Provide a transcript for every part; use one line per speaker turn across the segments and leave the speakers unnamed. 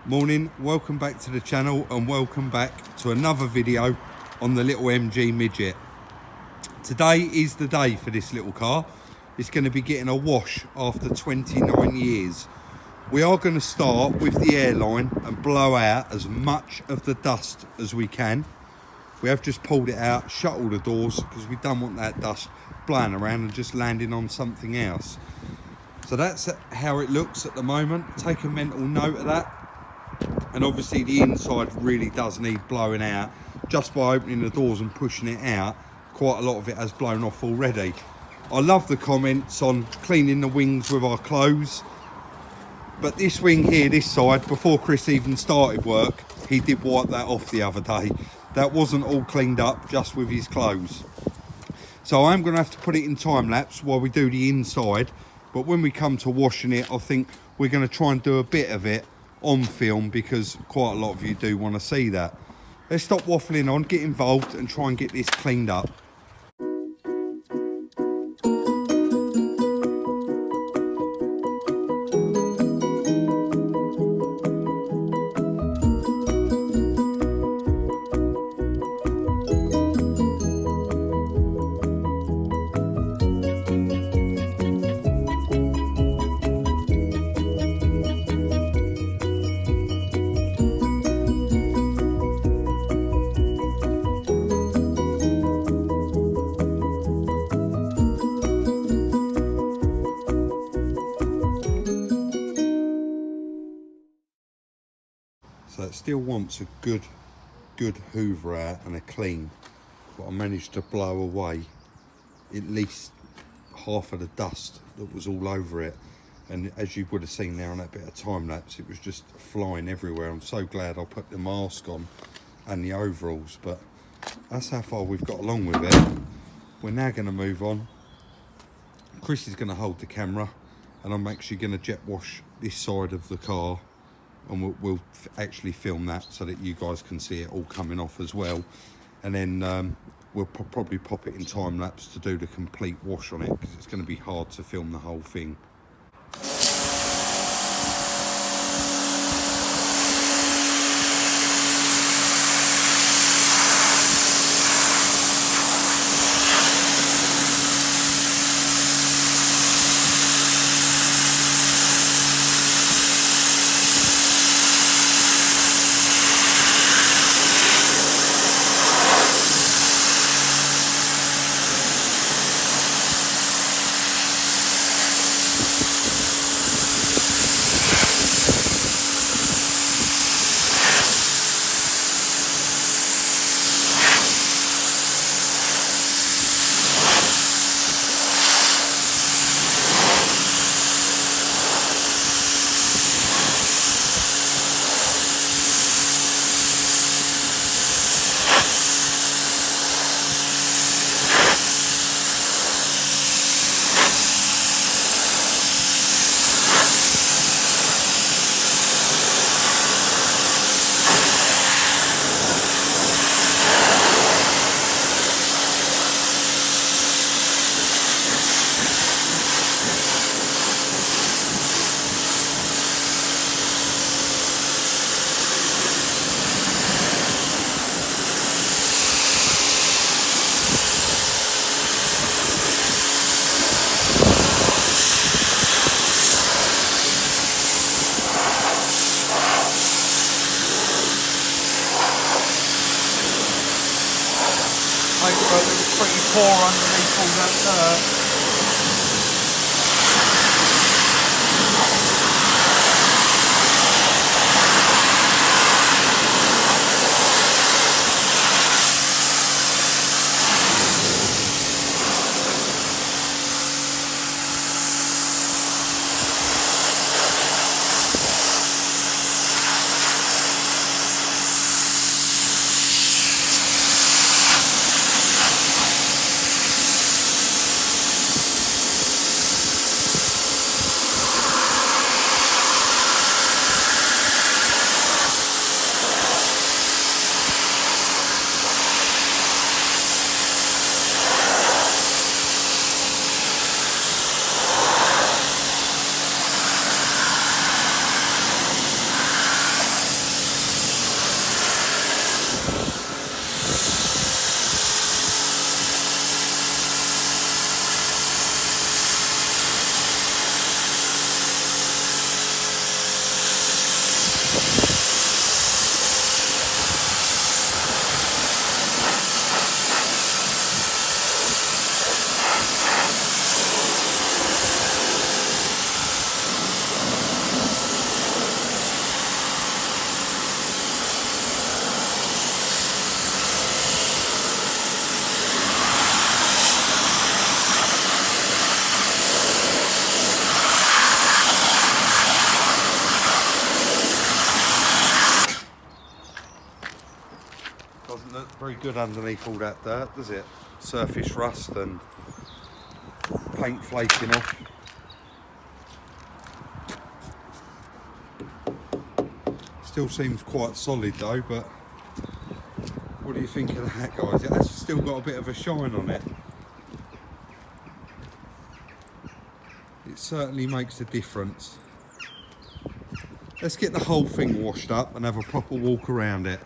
Morning, welcome back to the channel and welcome back to another video on the little MG Midget. Today is the day for this little car. It's going to be getting a wash after 29 years. We are going to start with the airline and blow out as much of the dust as we can. We have just pulled it out, shut all the doors because we don't want that dust blowing around and just landing on something else. So that's how it looks at the moment. Take a mental note of that. And obviously the inside really does need blowing out. Just by opening the doors and pushing it out, quite a lot of it has blown off already. I love the comments on cleaning the wings with our clothes. But this wing here, this side, before Chris even started work, he did wipe that off the other day. That wasn't all cleaned up just with his clothes. So I'm going to have to put it in time lapse while we do the inside. But when we come to washing it, I think we're going to try and do a bit of it on film because quite a lot of you do want to see that. Let's stop waffling on, get involved and try and get this cleaned up. So it still wants a good hoover out and a clean, but I managed to blow away at least half of the dust that was all over it. And as you would have seen there on that bit of time lapse, it was just flying everywhere. I'm so glad I put the mask on and the overalls, but that's how far we've got along with it. We're now going to move on. Chris is going to hold the camera and I'm actually going to jet wash this side of the car, and we'll actually film that so that you guys can see it all coming off as well. And then we'll probably pop it in time lapse to do the complete wash on it because it's going to be hard to film the whole thing. It was pretty poor underneath all that dirt. Doesn't look very good underneath all that dirt, does it? Surface rust and paint flaking off. Still seems quite solid though, but what do you think of that, guys? It has still got a bit of a shine on it. It certainly makes a difference. Let's get the whole thing washed up and have a proper walk around it.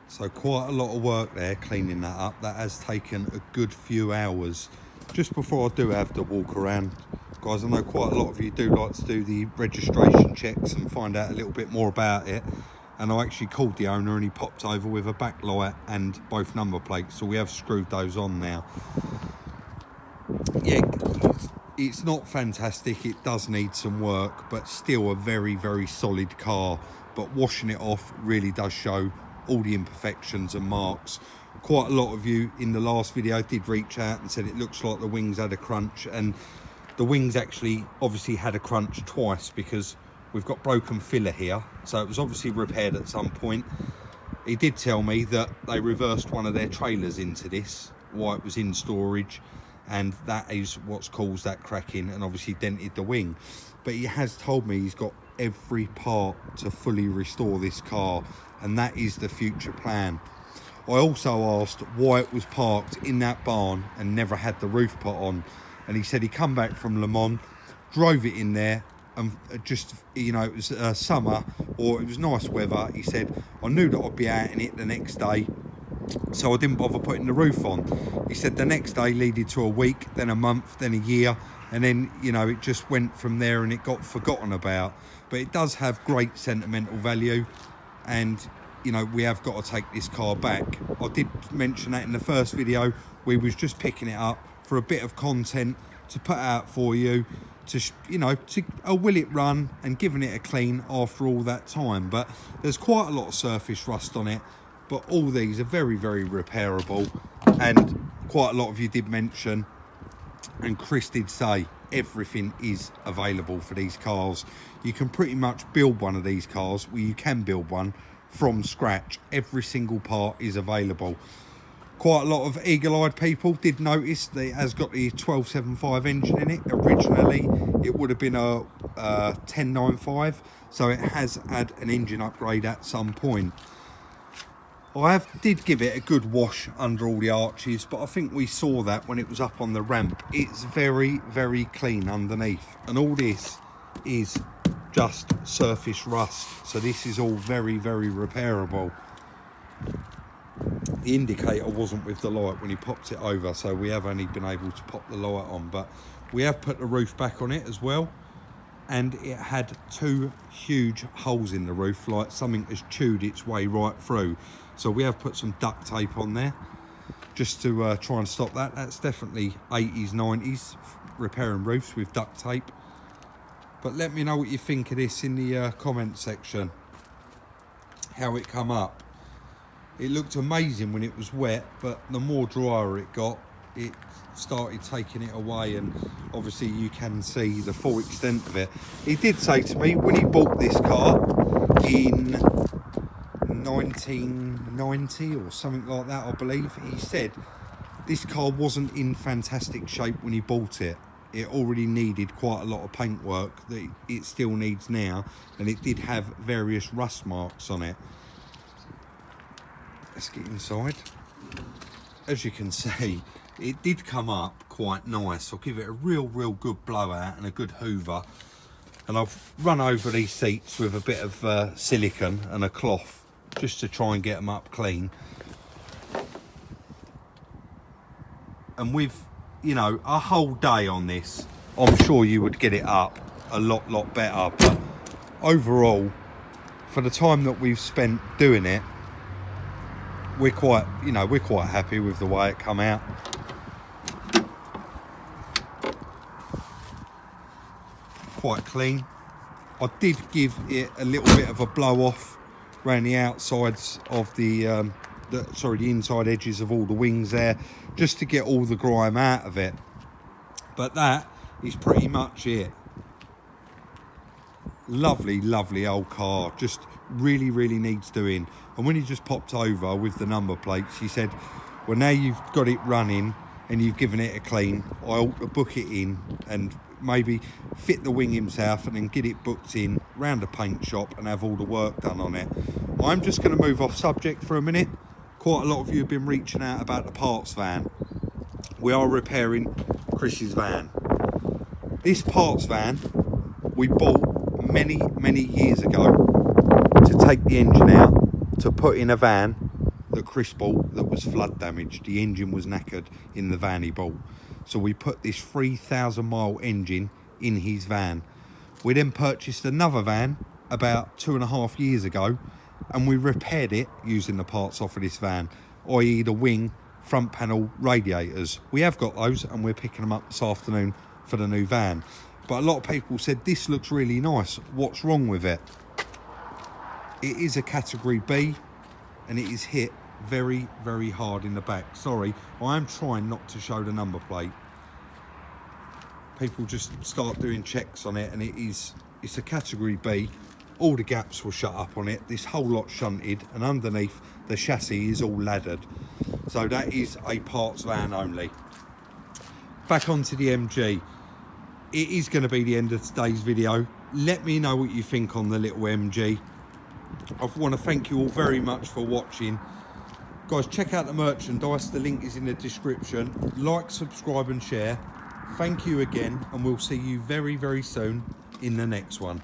So quite a lot of work there cleaning that up. That has taken a good few hours. Just before I do have the walk around, guys, I know quite a lot of you do like to do the registration checks and find out a little bit more about it. And I actually called the owner and he popped over with a backlight and both number plates. So we have screwed those on now. Yeah, it's not fantastic. It does need some work, but still a very, very solid car. But washing it off really does show all the imperfections and marks. Quite a lot of you in the last video did reach out and said it looks like the wings had a crunch, and the wings actually obviously had a crunch twice because we've got broken filler here, so it was obviously repaired at some point. He did tell me that they reversed one of their trailers into this while it was in storage, and that is what's caused that cracking and obviously dented the wing. But he has told me he's got every part to fully restore this car, and that is the future plan. I also asked why it was parked in that barn and never had the roof put on, and he said he come back from Le Mans, drove it in there, and just, you know, it was summer or it was nice weather. He said, I knew that I'd be out in it the next day, so I didn't bother putting the roof on. He said the next day leaded to a week, then a month, then a year, and then, you know, it just went from there and it got forgotten about. But it does have great sentimental value, and, you know, we have got to take this car back. I did mention that in the first video. We was just picking it up for a bit of content to put out for you, to, you know, to will it run and giving it a clean after all that time. But there's quite a lot of surface rust on it, but all these are very, very repairable. And quite a lot of you did mention, and Chris did say, everything is available for these cars. You can pretty much build one of these cars, well, you can build one from scratch. Every single part is available. Quite a lot of eagle-eyed people did notice that it has got the 1275 engine in it. Originally it would have been a 1095, so it has had an engine upgrade at some point. I did give it a good wash under all the arches, but I think we saw that when it was up on the ramp. It's very, very clean underneath, and all this is just surface rust, so this is all very, very repairable. The indicator wasn't with the light when he popped it over, so we have only been able to pop the light on, but we have put the roof back on it as well, and it had two huge holes in the roof, like something has chewed its way right through. So we have put some duct tape on there just to try and stop that. That's definitely 80s, 90s, repairing roofs with duct tape. But let me know what you think of this in the comment section, how it come up. It looked amazing when it was wet, but the more drier it got, it started taking it away, and obviously you can see the full extent of it. He did say to me when he bought this car in 1990 or something like that, I believe, he said this car wasn't in fantastic shape when he bought it. It already needed quite a lot of paint work that it still needs now, and it did have various rust marks on it. Let's get inside. As you can see, it did come up quite nice. I'll give it a real good blowout and a good hoover, and I've run over these seats with a bit of silicone and a cloth just to try and get them up clean. And with, you know, a whole day on this, I'm sure you would get it up a lot better. But overall, for the time that we've spent doing it, we're quite happy with the way it come out. Quite clean. I did give it a little bit of a blow off around the outsides of the inside edges of all the wings there, just to get all the grime out of it. But that is pretty much it. Lovely old car, just really needs doing. And when he just popped over with the number plates, he said, well, now you've got it running and you've given it a clean, I ought to book it in and maybe fit the wing himself and then get it booked in round a paint shop and have all the work done on it. I'm just going to move off subject for a minute. Quite a lot of you have been reaching out about the parts van. We are repairing Chris's van. This parts van we bought many years ago to take the engine out, to put in a van that Chris bought that was flood damaged. The engine was knackered in the van he bought. So we put this 3,000 mile engine in his van. We then purchased another van about 2.5 years ago, and we repaired it using the parts off of this van, i.e. the wing, front panel, radiators. We have got those and we're picking them up this afternoon for the new van. But a lot of people said this looks really nice, what's wrong with it? It is a category B and it is hit very hard in the back. Sorry, I am trying not to show the number plate. People just start doing checks on it, and it's a category B. All the gaps will shut up on it. This whole lot shunted, and underneath the chassis is all laddered. So that is a parts van only. Back onto the MG. It is going to be the end of today's video. Let me know what you think on the little MG. I want to thank you all very much for watching. Guys, check out the merchandise. The link is in the description. Like, subscribe and share. Thank you again, and we'll see you very soon in the next one.